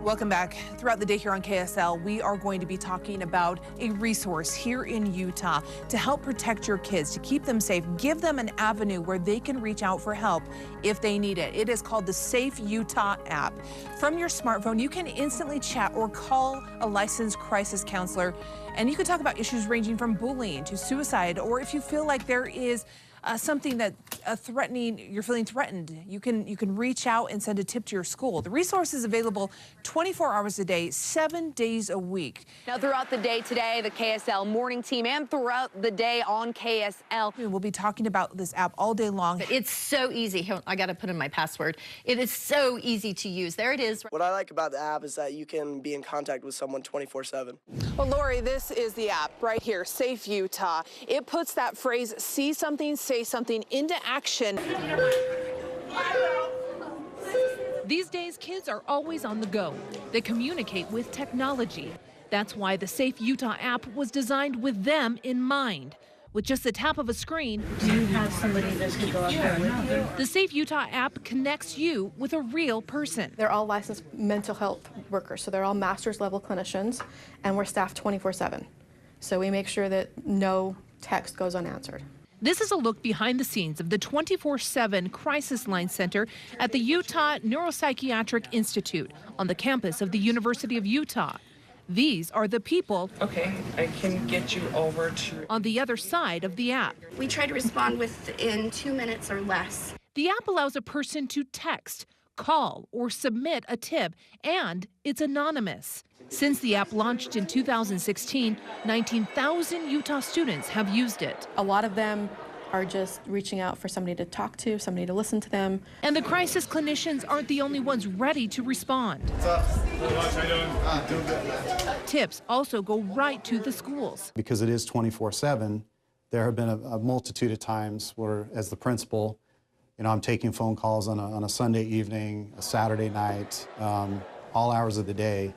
Welcome back. Throughout the day here on KSL, we are going to be talking about a resource here in Utah to help protect your kids, to keep them safe, give them an avenue where they can reach out for help if they need it. It is called the Safe Utah app. From your smartphone, you can instantly chat or call a licensed crisis counselor, and you can talk about issues ranging from bullying to suicide, or if you feel like there is something that you're feeling threatened, you can reach out and send a tip to your school. The resource is available 24 hours a day, 7 days a week. Now, throughout the day today, the KSL morning team and throughout the day on KSL. We'll be talking about this app all day long. It's so easy. I got to put in my password. It is so easy to use. There it is. What I like about the app is that you can be in contact with someone 24/7. Well, Lori, this is the app right here, Safe Utah. It puts that phrase, see something, say something, into action. These days, kids are always on the go. They communicate with technology. That's why the Safe Utah app was designed with them in mind. With just the tap of a screen, do you have somebody that could go up there with you? The Safe Utah app connects you with a real person. They're all licensed mental health workers, so they're all master's level clinicians, and we're staffed 24/7. So we make sure that no text goes unanswered. This is a look behind the scenes of the 24/7 Crisis Line Center at the Utah Neuropsychiatric Institute on the campus of the University of Utah. These are the people Okay, I can get you over to... on the other side of the app. We try to respond within 2 minutes or less. The app allows a person to text, call, or submit a tip, and it's anonymous. Since the app launched in 2016, 19,000 Utah students have used it. A lot of them are just reaching out for somebody to talk to, somebody to listen to them. And the crisis clinicians aren't the only ones ready to respond. What's up? How you doing? Doing good. Tips also go right to the schools. Because it is 24/7, there have been a multitude of times where, as the principal, I'm taking phone calls on a Sunday evening, a Saturday night, all hours of the day,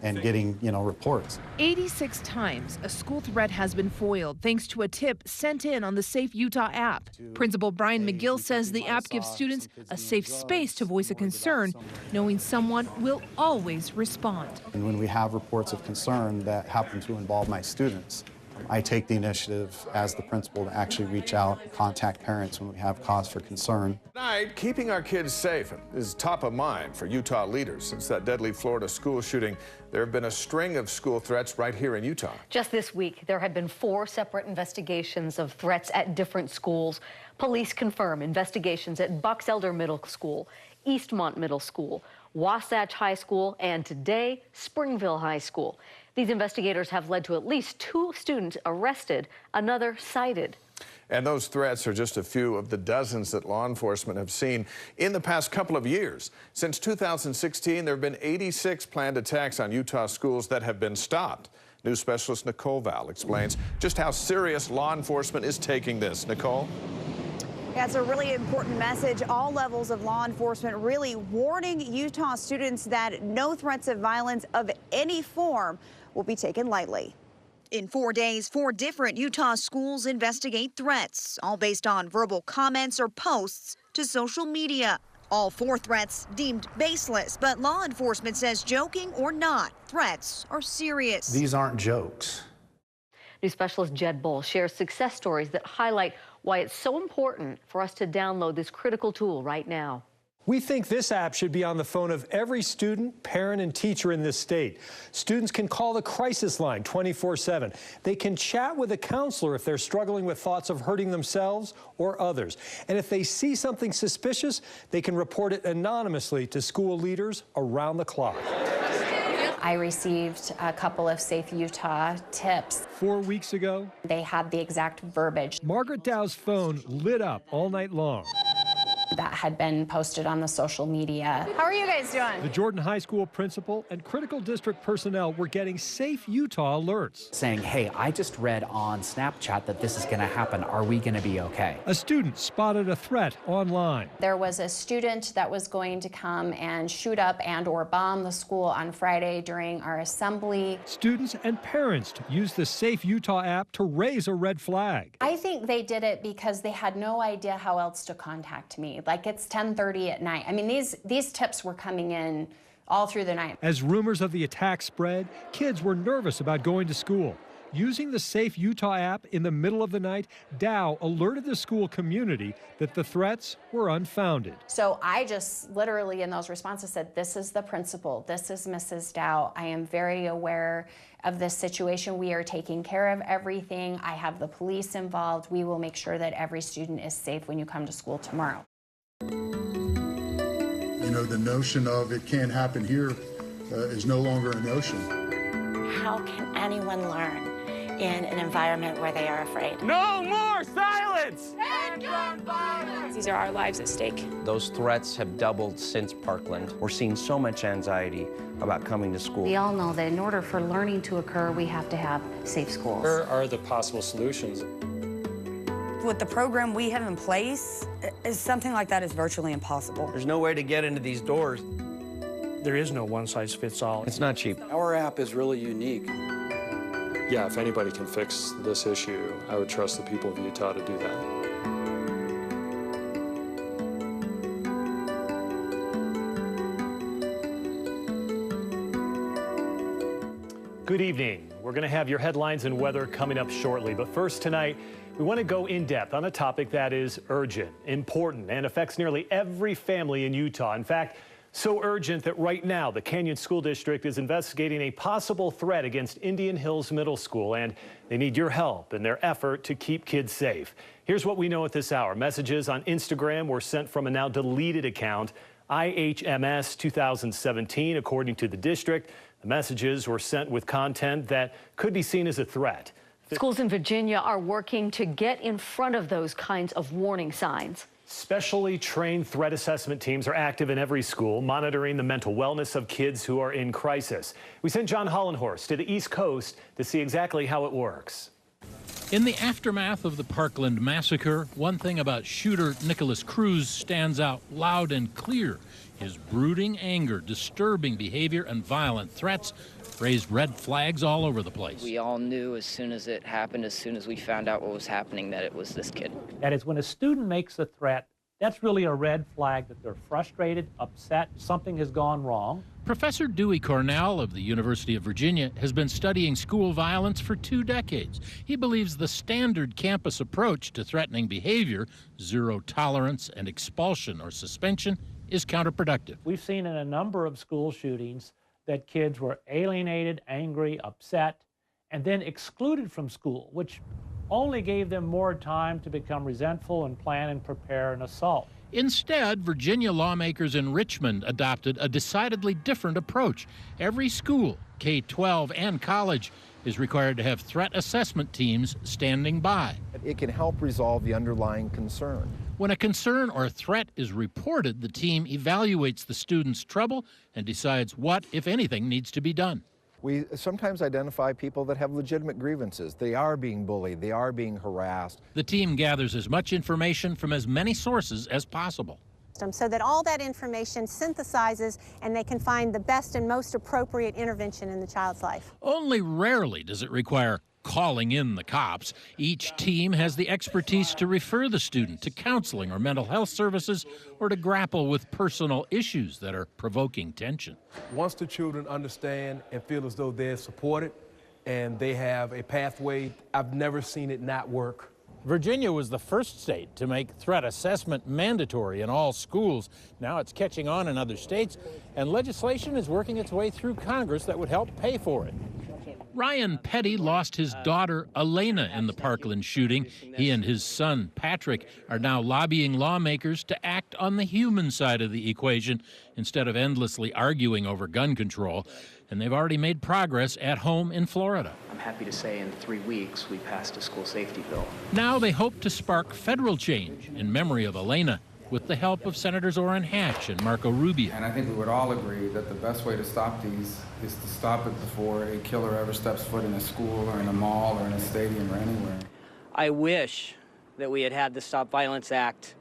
and getting, reports. 86 times a school threat has been foiled thanks to a tip sent in on the Safe Utah app. Principal Brian McGill says the app gives students a safe space to voice a concern, knowing someone will always respond. And when we have reports of concern that happen to involve my students, I take the initiative as the principal to actually reach out and contact parents when we have cause for concern. Tonight, keeping our kids safe is top of mind for Utah leaders. Since that deadly Florida school shooting, there have been a string of school threats right here in Utah. Just this week, there have been 4 separate investigations of threats at different schools. Police confirm investigations at Bucks Elder Middle School, Eastmont Middle School, Wasatch High School, and today, Springville High School. These investigators have led to at least 2 students arrested, another cited. And those threats are just a few of the dozens that law enforcement have seen in the past couple of years. Since 2016, there have been 86 planned attacks on Utah schools that have been stopped. News specialist Nicole Val explains just how serious law enforcement is taking this. Nicole? Yeah, it's a really important message. All levels of law enforcement really warning Utah students that no threats of violence of any form will be taken lightly. In 4 days, 4 different Utah schools investigate threats, all based on verbal comments or posts to social media. All 4 threats deemed baseless, but law enforcement says joking or not, threats are serious. These aren't jokes. News specialist Jed Bull shares success stories that highlight why it's so important for us to download this critical tool right now. We think this app should be on the phone of every student, parent, and teacher in this state. Students can call the crisis line 24/7. They can chat with a counselor if they're struggling with thoughts of hurting themselves or others. And if they see something suspicious, they can report it anonymously to school leaders around the clock. I received a couple of Safe Utah tips. 4 weeks ago, they had the exact verbiage. Margaret Dow's phone lit up all night long. That had been posted on the social media. How are you guys doing? The Jordan High School principal and critical district personnel were getting Safe Utah alerts. Saying, hey, I just read on Snapchat that this is going to happen. Are we going to be okay? A student spotted a threat online. There was a student that was going to come and shoot up and or bomb the school on Friday during our assembly. Students and parents used the Safe Utah app to raise a red flag. I think they did it because they had no idea how else to contact me. Like, it's 10:30 at night. I mean, these tips were coming in all through the night. As rumors of the attack spread, kids were nervous about going to school. Using the Safe Utah app in the middle of the night, Dow alerted the school community that the threats were unfounded. So I just literally in those responses said, this is the principal, this is Mrs. Dow. I am very aware of this situation. We are taking care of everything. I have the police involved. We will make sure that every student is safe when you come to school tomorrow. You know, the notion of it can't happen here is no longer a notion. How can anyone learn in an environment where they are afraid? No more silence! End gun violence! These are our lives at stake. Those threats have doubled since Parkland. We're seeing so much anxiety about coming to school. We all know that in order for learning to occur, we have to have safe schools. Where are the possible solutions? With the program we have in place, something like that is virtually impossible. There's no way to get into these doors. There is no one-size-fits-all. It's not cheap. Our app is really unique. Yeah, if anybody can fix this issue, I would trust the people of Utah to do that. Good evening. We're going to have your headlines and weather coming up shortly. But first tonight, we want to go in depth on a topic that is urgent, important, and affects nearly every family in Utah. In fact, so urgent that right now the Canyon School District is investigating a possible threat against Indian Hills Middle School, and they need your help in their effort to keep kids safe. Here's what we know at this hour. Messages on Instagram were sent from a now deleted account, IHMS 2017, according to the district. The messages were sent with content that could be seen as a threat. Schools in Virginia are working to get in front of those kinds of warning signs. Specially trained threat assessment teams are active in every school, monitoring the mental wellness of kids who are in crisis. We sent John Hollenhorst to the East Coast to see exactly how it works. In the aftermath of the Parkland massacre, one thing about shooter Nicholas Cruz stands out loud and clear. His brooding anger, disturbing behavior, and violent threats raised red flags all over the place. We all knew as soon as it happened, as soon as we found out what was happening, that it was this kid. That is, when a student makes a threat, that's really a red flag that they're frustrated, upset, something has gone wrong. Professor Dewey Cornell of the University of Virginia has been studying school violence for 2 decades. He believes the standard campus approach to threatening behavior, zero tolerance and expulsion or suspension, is counterproductive. We've seen in a number of school shootings that kids were alienated, angry, upset, and then excluded from school, which only gave them more time to become resentful and plan and prepare an assault. Instead, Virginia lawmakers in Richmond adopted a decidedly different approach. Every school, K-12 and college, is required to have threat assessment teams standing by. It can help resolve the underlying concern. When a concern or threat is reported, the team evaluates the student's trouble and decides what, if anything, needs to be done. We sometimes identify people that have legitimate grievances. They are being bullied, they are being harassed. The team gathers as much information from as many sources as possible, so that all that information synthesizes and they can find the best and most appropriate intervention in the child's life. Only rarely does it require calling in the cops. Each team has the expertise to refer the student to counseling or mental health services or to grapple with personal issues that are provoking tension. Once the children understand and feel as though they're supported and they have a pathway, I've never seen it not work. Virginia was the first state to make threat assessment mandatory in all schools. Now it's catching on in other states, and legislation is working its way through Congress that would help pay for it. Ryan Petty lost his daughter, Elena, in the Parkland shooting. He and his son, Patrick, are now lobbying lawmakers to act on the human side of the equation instead of endlessly arguing over gun control. And they've already made progress at home in Florida. I'm happy to say in 3 weeks we passed a school safety bill. Now they hope to spark federal change in memory of Elena, with the help of Senators Orrin Hatch and Marco Rubio. And I think we would all agree that the best way to stop these is to stop it before a killer ever steps foot in a school or in a mall or in a stadium or anywhere. I wish that we had had the Stop Violence Act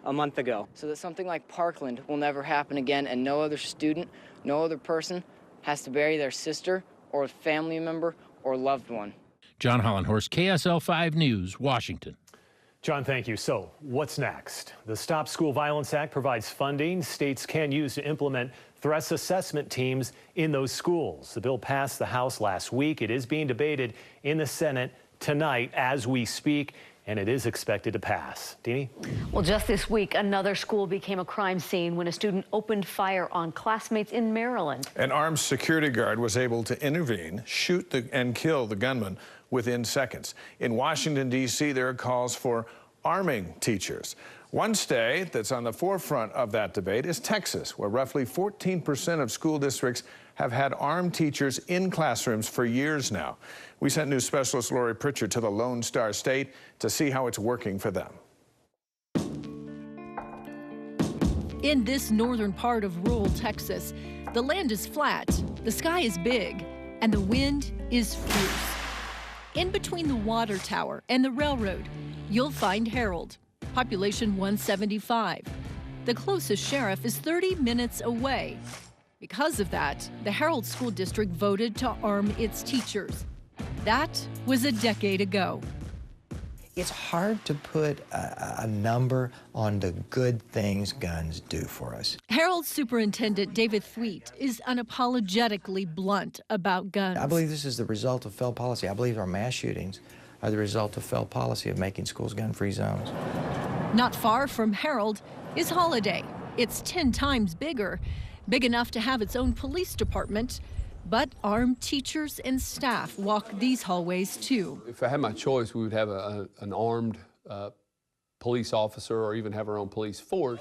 a month ago, so that something like Parkland will never happen again, and no other student, no other person has to bury their sister or family member or loved one. John Hollenhorst, KSL 5 News, Washington. John, thank you. So what's next? The Stop School Violence Act provides funding states can use to implement threats assessment teams in those schools. The bill passed the House last week. It is being debated in the Senate tonight as we speak, and it is expected to pass. Deanie? Well, just this week, another school became a crime scene when a student opened fire on classmates in Maryland. An armed security guard was able to intervene, shoot and kill the gunman within seconds. In Washington, D.C., there are calls for arming teachers. One state that's on the forefront of that debate is Texas, where roughly 14% of school districts have had armed teachers in classrooms for years now. We sent news specialist Lori Pritchard to the Lone Star State to see how it's working for them. In this northern part of rural Texas, the land is flat, the sky is big, and the wind is fierce. In between the water tower and the railroad, you'll find Harold, population 175. The closest sheriff is 30 minutes away. Because of that, the Harold School District voted to arm its teachers. That was a decade ago. It's hard to put a number on the good things guns do for us. Harold Superintendent David Thweet is unapologetically blunt about guns. I believe this is the result of failed policy. I believe our mass shootings are the result of failed policy of making schools gun-free zones. Not far from Harold is Holiday. It's 10 times bigger, big enough to have its own police department, but armed teachers and staff walk these hallways too. If I had my choice, we would have an armed police officer or even have our own police force.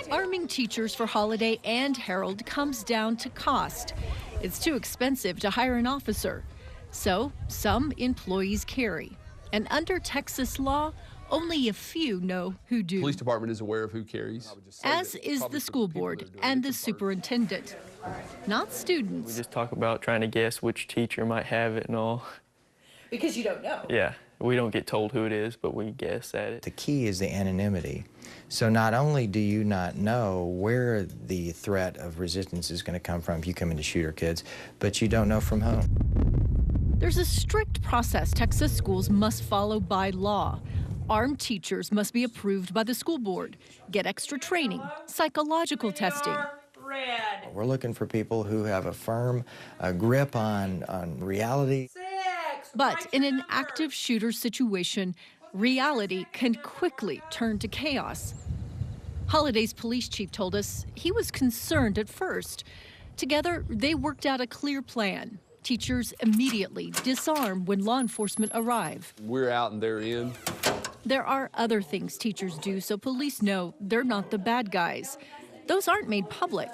Arming teachers for Holiday and Harold comes down to cost. It's too expensive to hire an officer, so some employees carry. And under Texas law, only a few know who do. The police department is aware of who carries. As is the school board and the superintendent. Not students. We just talk about trying to guess which teacher might have it and all. Because you don't know. Yeah, we don't get told who it is, but we guess at it. The key is the anonymity. So not only do you not know where the threat of resistance is going to come from if you come in to shoot our kids, but you don't know from whom. There's a strict process Texas schools must follow by law. Armed teachers must be approved by the school board, get extra training, psychological testing. We're looking for people who have a firm grip on reality. But in an active shooter situation, reality can quickly turn to chaos. Holiday's police chief told us he was concerned at first. Together, they worked out a clear plan. Teachers immediately disarm when law enforcement arrive. We're out and they're in. There are other things teachers do so police know they're not the bad guys. Those aren't made public.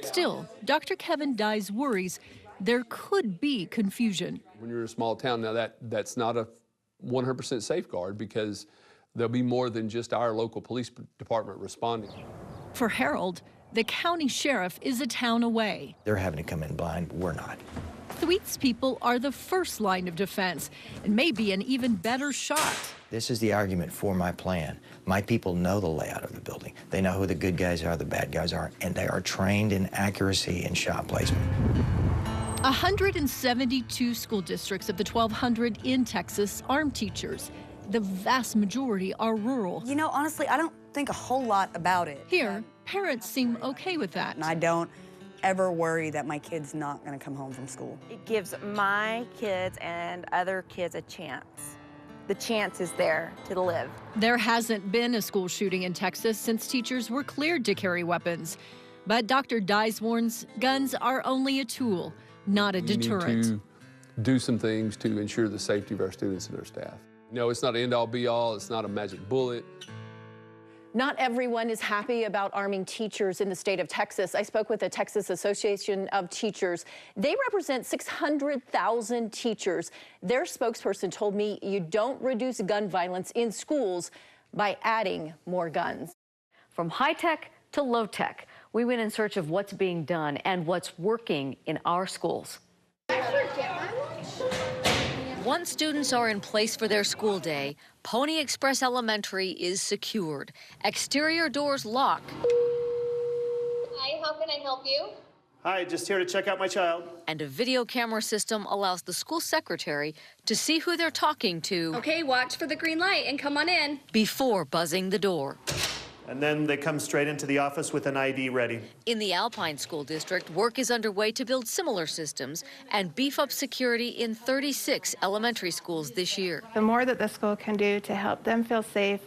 Still, Dr. Kevin Dyes worries there could be confusion. When you're in a small town, now that's not a 100% safeguard because there'll be more than just our local police department responding. For Harold, the county sheriff is a town away. They're having to come in blind, we're not. Thweet's people are the first line of defense and may be an even better shot. This is the argument for my plan. My people know the layout of the building. They know who the good guys are, the bad guys are, and they are trained in accuracy and shot placement. 172 school districts of the 1,200 in Texas arm teachers. The vast majority are rural. You know, honestly, I don't think a whole lot about it. Here, parents seem okay with that. And I don't ever worry that my kid's not going to come home from school. It gives my kids and other kids a chance. The chance is there to live. There hasn't been a school shooting in Texas since teachers were cleared to carry weapons. But Dr. Dyes warns guns are only a tool, not a deterrent. We need to do some things to ensure the safety of our students and our staff. No, it's not an end-all, be-all. It's not a magic bullet. Not everyone is happy about arming teachers in the state of Texas. I spoke with the Texas Association of Teachers. They represent 600,000 teachers. Their spokesperson told me you don't reduce gun violence in schools by adding more guns. From high tech to low tech, we went in search of what's being done and what's working in our schools. Once students are in place for their school day, Pony Express Elementary is secured. Exterior doors locked. Hi, how can I help you? Hi, just here to check out my child. And a video camera system allows the school secretary to see who they're talking to. Okay, watch for the green light and come on in. Before buzzing the door. And then they come straight into the office with an ID ready. In the Alpine School District, work is underway to build similar systems and beef up security in 36 elementary schools this year. The more that the school can do to help them feel safe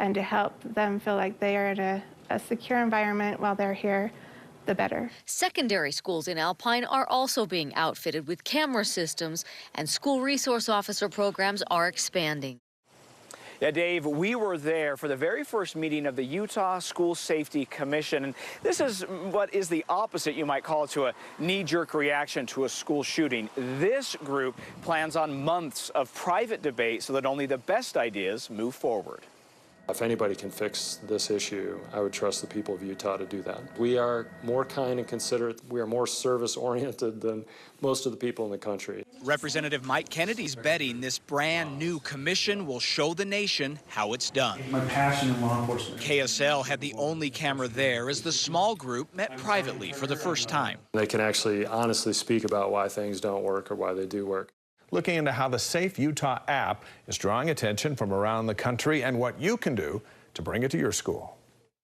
and to help them feel like they are in a secure environment while they're here, the better. Secondary schools in Alpine are also being outfitted with camera systems, and school resource officer programs are expanding. Yeah, Dave, we were there for the very first meeting of the Utah School Safety Commission. And this is what is the opposite, you might call it, to a knee-jerk reaction to a school shooting. This group plans on months of private debate so that only the best ideas move forward. If anybody can fix this issue, I would trust the people of Utah to do that. We are more kind and considerate. We are more service-oriented than most of the people in the country. Representative Mike Kennedy's betting this brand new commission will show the nation how it's done. My passion in law enforcement. KSL had the only camera there as the small group met privately for the first time. They can actually honestly speak about why things don't work or why they do work. Looking into how the Safe Utah app is drawing attention from around the country and what you can do to bring it to your school.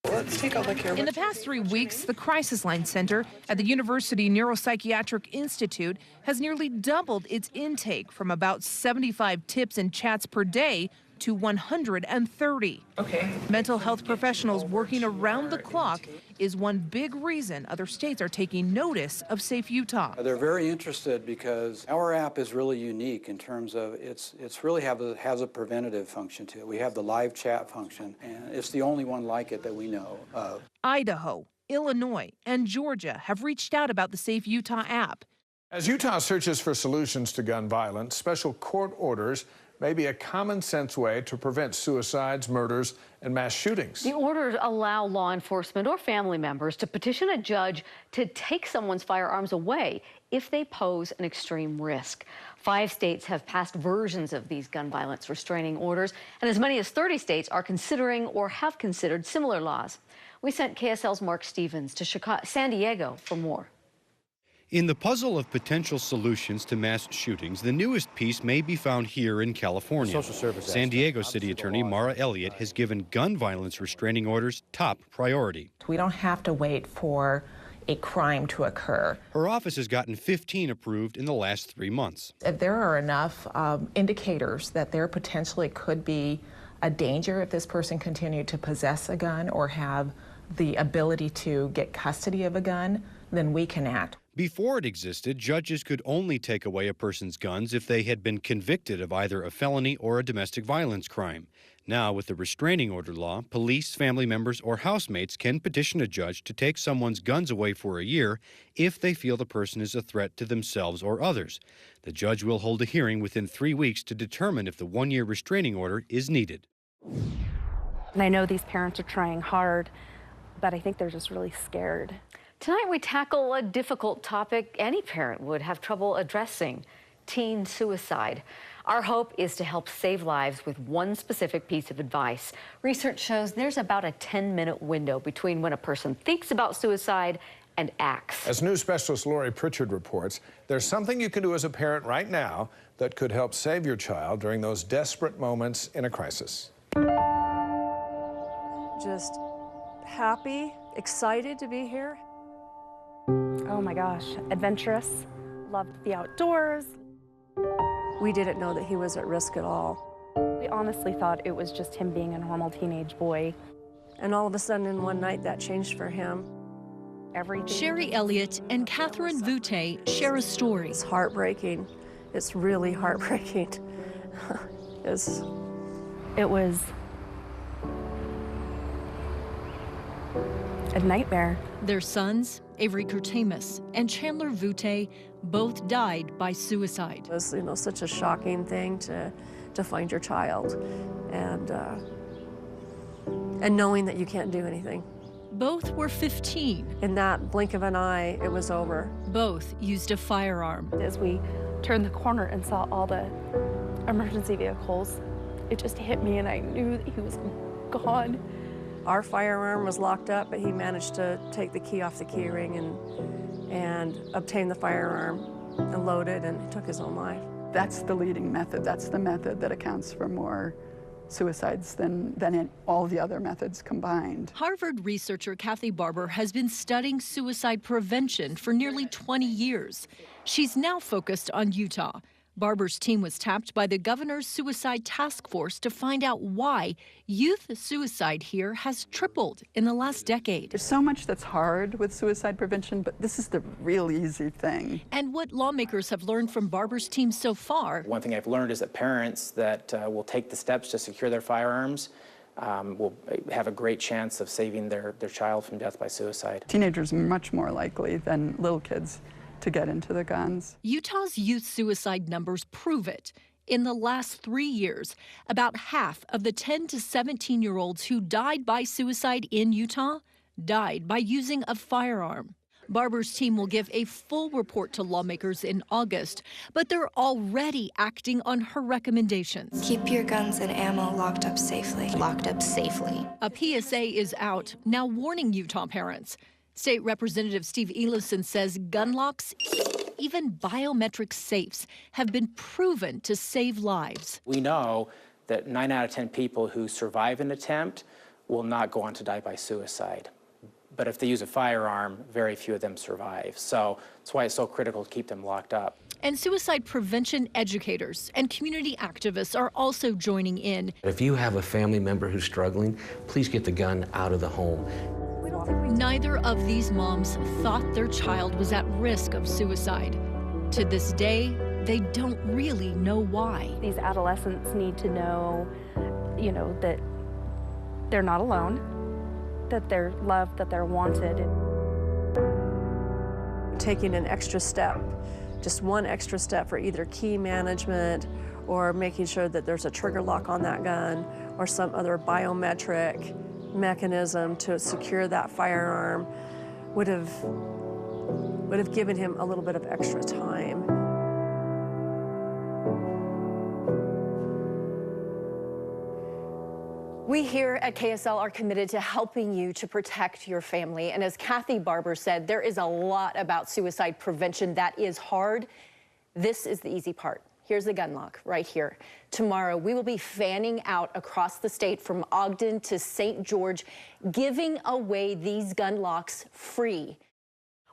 Let's take a look here. In the past 3 weeks, the Crisis Line Center at the University Neuropsychiatric Institute has nearly doubled its intake from about 75 tips and chats per day to 130. Okay. Mental health professionals working around the clock is one big reason other states are taking notice of Safe Utah. They're very interested because our app is really unique in terms of it's really has a preventative function to it. We have the live chat function, and it's the only one like it that we know of. Idaho, Illinois, and Georgia have reached out about the Safe Utah app. As Utah searches for solutions to gun violence, special court orders may be a common-sense way to prevent suicides, murders, and mass shootings. The orders allow law enforcement or family members to petition a judge to take someone's firearms away if they pose an extreme risk. 5 states have passed versions of these gun violence restraining orders, and as many as 30 states are considering or have considered similar laws. We sent KSL's Mark Stevens to San Diego for more. In the puzzle of potential solutions to mass shootings, the newest piece may be found here in California. San Diego City Attorney Mara Elliott has given gun violence restraining orders top priority. We don't have to wait for a crime to occur. Her office has gotten 15 approved in the last 3 months. There are enough indicators that there potentially could be a danger if this person continued to possess a gun or have the ability to get custody of a gun, then we can act. Before it existed, judges could only take away a person's guns if they had been convicted of either a felony or a domestic violence crime. Now, with the restraining order law, police, family members, or housemates can petition a judge to take someone's guns away for a year if they feel the person is a threat to themselves or others. The judge will hold a hearing within 3 weeks to determine if the 1-year restraining order is needed. And I know these parents are trying hard, but I think they're just really scared. Tonight we tackle a difficult topic any parent would have trouble addressing: teen suicide. Our hope is to help save lives with one specific piece of advice. Research shows there's about a 10-minute window between when a person thinks about suicide and acts. As news specialist Lori Pritchard reports, there's something you can do as a parent right now that could help save your child during those desperate moments in a crisis. Just happy, excited to be here. Oh my gosh, adventurous, loved the outdoors. We didn't know that he was at risk at all. We honestly thought it was just him being a normal teenage boy. And all of a sudden in one night that changed for him. Everything. Sherry Elliott and Catherine Voute share a story. It's heartbreaking. It's really heartbreaking. It was a nightmare. Their sons, Avery Curtamus and Chandler Voute, both died by suicide. It was, such a shocking thing to find your child, and knowing that you can't do anything. Both were 15. In that blink of an eye, it was over. Both used a firearm. As we turned the corner and saw all the emergency vehicles, it just hit me, and I knew that he was gone. Our firearm was locked up, but he managed to take the key off the key ring and obtain the firearm and load it, and took his own life. That's the leading method. That's the method that accounts for more suicides than in all the other methods combined. Harvard researcher Kathy Barber has been studying suicide prevention for nearly 20 years. She's now focused on Utah. Barber's team was tapped by the governor's suicide task force to find out why youth suicide here has tripled in the last decade. There's so much that's hard with suicide prevention, but this is the real easy thing. And what lawmakers have learned from Barber's team so far. One thing I've learned is that parents that will take the steps to secure their firearms will have a great chance of saving their child from death by suicide. Teenagers are much more likely than little kids to get into the guns. Utah's youth suicide numbers prove it. In the last 3 years, about half of the 10 to 17-year-olds who died by suicide in Utah died by using a firearm. Barber's team will give a full report to lawmakers in August, but they're already acting on her recommendations. Keep your guns and ammo locked up safely. Locked up safely. A PSA is out, now warning Utah parents. State Representative Steve Elison says gun locks, even biometric safes, have been proven to save lives. We know that 9 out of 10 people who survive an attempt will not go on to die by suicide. But if they use a firearm, very few of them survive. So that's why it's so critical to keep them locked up. And suicide prevention educators and community activists are also joining in. If you have a family member who's struggling, please get the gun out of the home. Neither of these moms thought their child was at risk of suicide. To this day, they don't really know why. These adolescents need to know, that they're not alone, that they're loved, that they're wanted. Taking an extra step, just one extra step for either key management or making sure that there's a trigger lock on that gun or some other biometric mechanism to secure that firearm would have given him a little bit of extra time. We here at KSL are committed to helping you to protect your family. And as Kathy Barber said, there is a lot about suicide prevention that is hard. This is the easy part. Here's the gun lock right here. Tomorrow, we will be fanning out across the state from Ogden to St. George, giving away these gun locks free.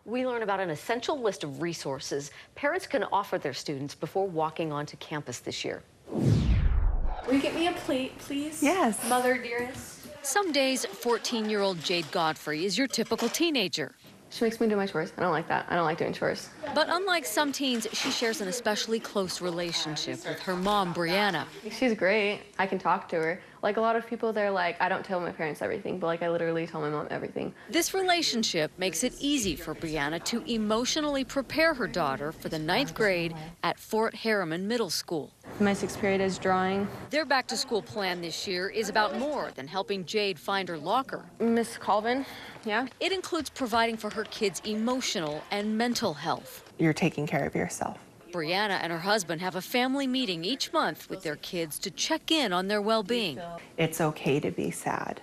We learn about an essential list of resources parents can offer their students before walking onto campus this year. Will you get me a plate, please? Yes. Mother dearest. Some days, 14-year-old Jade Godfrey is your typical teenager. She makes me do my chores. I don't like that. I don't like doing chores. But unlike some teens, she shares an especially close relationship with her mom, Brianna. She's great. I can talk to her. Like a lot of people, they're like, I don't tell my parents everything, but like I literally tell my mom everything. This relationship makes it easy for Brianna to emotionally prepare her daughter for the 9th grade at Fort Harriman Middle School. My 6th period is drawing. Their back-to-school plan this year is about more than helping Jade find her locker. Miss Colvin, yeah? It includes providing for her kids' emotional and mental health. You're taking care of yourself. Brianna and her husband have a family meeting each month with their kids to check in on their well-being. It's okay to be sad,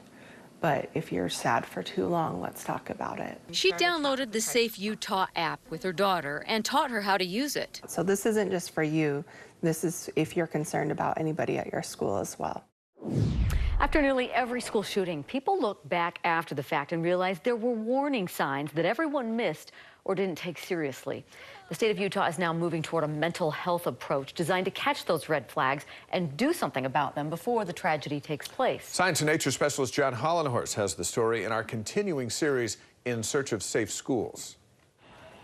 but if you're sad for too long, let's talk about it. She downloaded the Safe Utah app with her daughter and taught her how to use it. So this isn't just for you. This is if you're concerned about anybody at your school as well. After nearly every school shooting, people look back after the fact and realize there were warning signs that everyone missed or didn't take seriously. The state of Utah is now moving toward a mental health approach designed to catch those red flags and do something about them before the tragedy takes place. Science and nature specialist John Hollenhorst has the story in our continuing series, In Search of Safe Schools.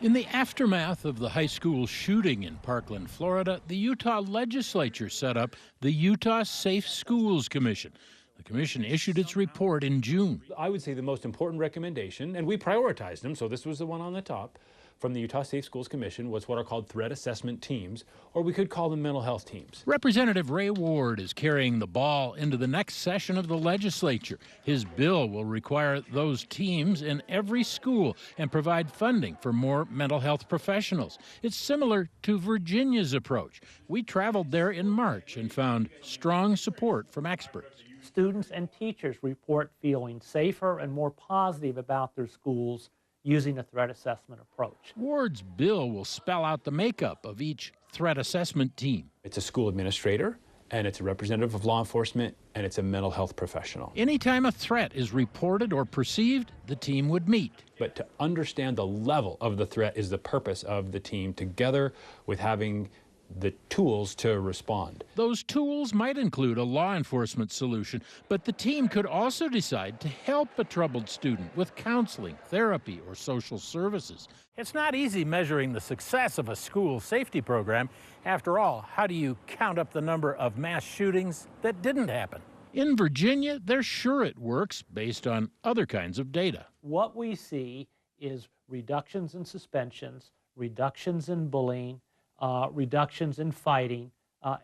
In the aftermath of the high school shooting in Parkland, Florida, the Utah legislature set up the Utah Safe Schools Commission. The commission issued its report in June. I would say the most important recommendation, and we prioritized them, so this was the one on the top, from the Utah Safe Schools Commission was what are called threat assessment teams, or we could call them mental health teams. Representative Ray Ward is carrying the ball into the next session of the legislature. His bill will require those teams in every school and provide funding for more mental health professionals. It's similar to Virginia's approach. We traveled there in March and found strong support from experts. Students and teachers report feeling safer and more positive about their schools using a threat assessment approach. Ward's bill will spell out the makeup of each threat assessment team. It's a school administrator, and it's a representative of law enforcement and it's a mental health professional. Anytime a threat is reported or perceived, the team would meet. But to understand the level of the threat is the purpose of the team, together with having the tools to respond. Those tools might include a law enforcement solution, but the team could also decide to help a troubled student with counseling, therapy, or social services. It's not easy measuring the success of a school safety program. After all, how do you count up the number of mass shootings that didn't happen? In Virginia, they're sure it works based on other kinds of data. What we see is reductions in suspensions, reductions in bullying, reductions in fighting,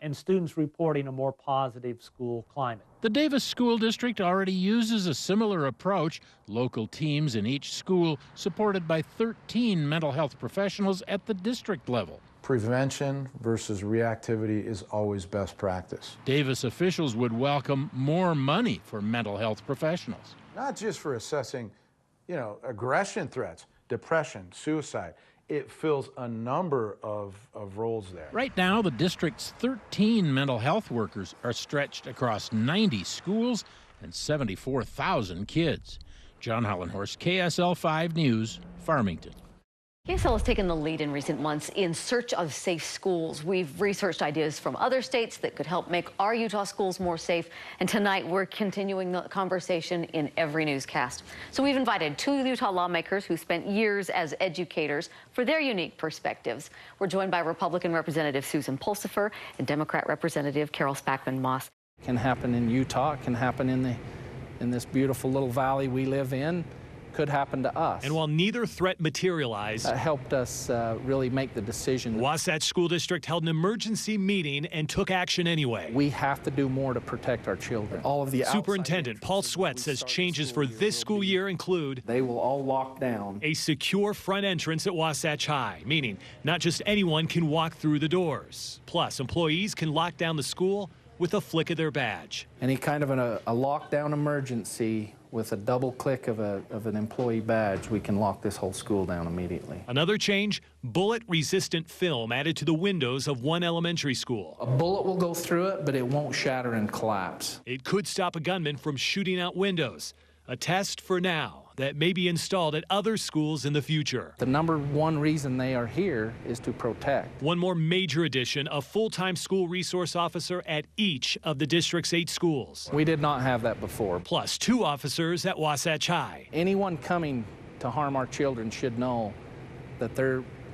and students reporting a more positive school climate. The Davis School District already uses a similar approach. Local teams in each school, supported by 13 mental health professionals at the district level. Prevention versus reactivity is always best practice. Davis officials would welcome more money for mental health professionals. Not just for assessing, aggression threats, depression, suicide. It fills a number of roles there. Right now, the district's 13 mental health workers are stretched across 90 schools and 74,000 kids. John Hollenhorst, KSL 5 News, Farmington. KSL has taken the lead in recent months in search of safe schools. We've researched ideas from other states that could help make our Utah schools more safe. And tonight, we're continuing the conversation in every newscast. So we've invited 2 Utah lawmakers who spent years as educators for their unique perspectives. We're joined by Republican Representative Susan Pulsipher and Democrat Representative Carol Spackman-Moss. It can happen in Utah. It can happen in this beautiful little valley we live in. Could happen to us. And while neither threat materialized, that helped us really make the decision. Wasatch School District held an emergency meeting and took action anyway. We have to do more to protect our children. All of the Superintendent Paul Sweat says changes for this school year include they will all lock down a secure front entrance at Wasatch High, meaning not just anyone can walk through the doors. Plus, employees can lock down the school with a flick of their badge. Any kind of a lockdown emergency, with a double click of an employee badge, we can lock this whole school down immediately. Another change, bullet-resistant film added to the windows of one elementary school. A bullet will go through it, but it won't shatter and collapse. It could stop a gunman from shooting out windows. A test for now that may be installed at other schools in the future. The number one reason they are here is to protect. One more major addition, a full-time school resource officer at each of the district's 8 schools. We did not have that before. Plus 2 officers at Wasatch High. Anyone coming to harm our children should know that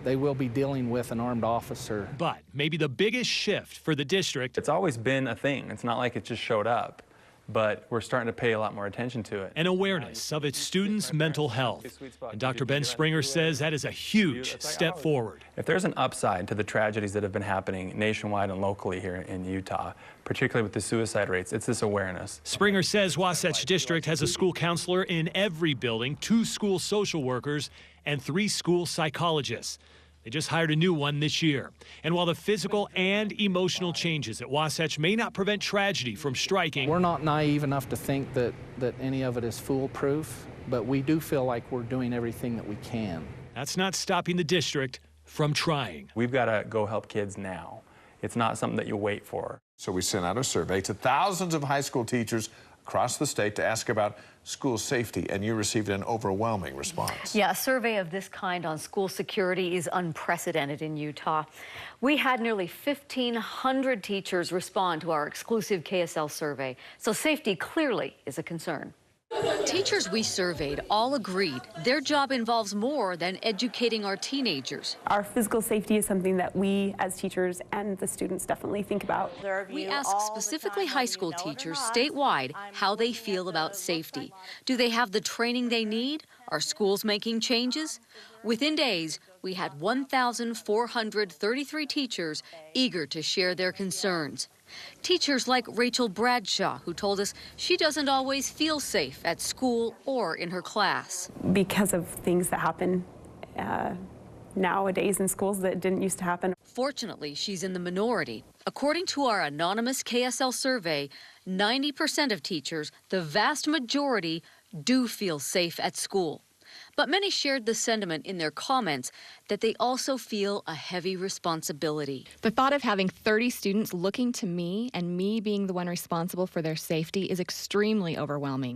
they will be dealing with an armed officer. But maybe the biggest shift for the district. It's always been a thing. It's not like it just showed up, but we're starting to pay a lot more attention to it. An awareness of its students' mental health. And Dr. Ben Springer says that is a huge step forward. If there's an upside to the tragedies that have been happening nationwide and locally here in Utah, particularly with the suicide rates, it's this awareness. Springer says Wasatch District has a school counselor in every building, 2 school social workers, and 3 school psychologists. They just hired a new one this year. And while the physical and emotional changes at Wasatch may not prevent tragedy from striking, we're not naive enough to think that any of it is foolproof, but we do feel like we're doing everything that we can. That's not stopping the district from trying. We've got to go help kids now. It's not something that you wait for. So we sent out a survey to thousands of high school teachers across the state to ask about school safety, and you received an overwhelming response. Yeah, a survey of this kind on school security is unprecedented in Utah. We had nearly 1,500 teachers respond to our exclusive KSL survey, so safety clearly is a concern. Teachers we surveyed all agreed their job involves more than educating our teenagers. Our physical safety is something that we as teachers and the students definitely think about. We asked specifically high school teachers statewide how they feel about safety. Do they have the training they need? Are schools making changes? Within days, we had 1,433 teachers eager to share their concerns. Teachers like Rachel Bradshaw, who told us she doesn't always feel safe at school or in her class. Because of things that happen nowadays in schools that didn't used to happen. Fortunately, she's in the minority. According to our anonymous KSL survey, 90% of teachers, the vast majority, do feel safe at school. But many shared the sentiment in their comments that they also feel a heavy responsibility. The thought of having 30 students looking to me and me being the one responsible for their safety is extremely overwhelming.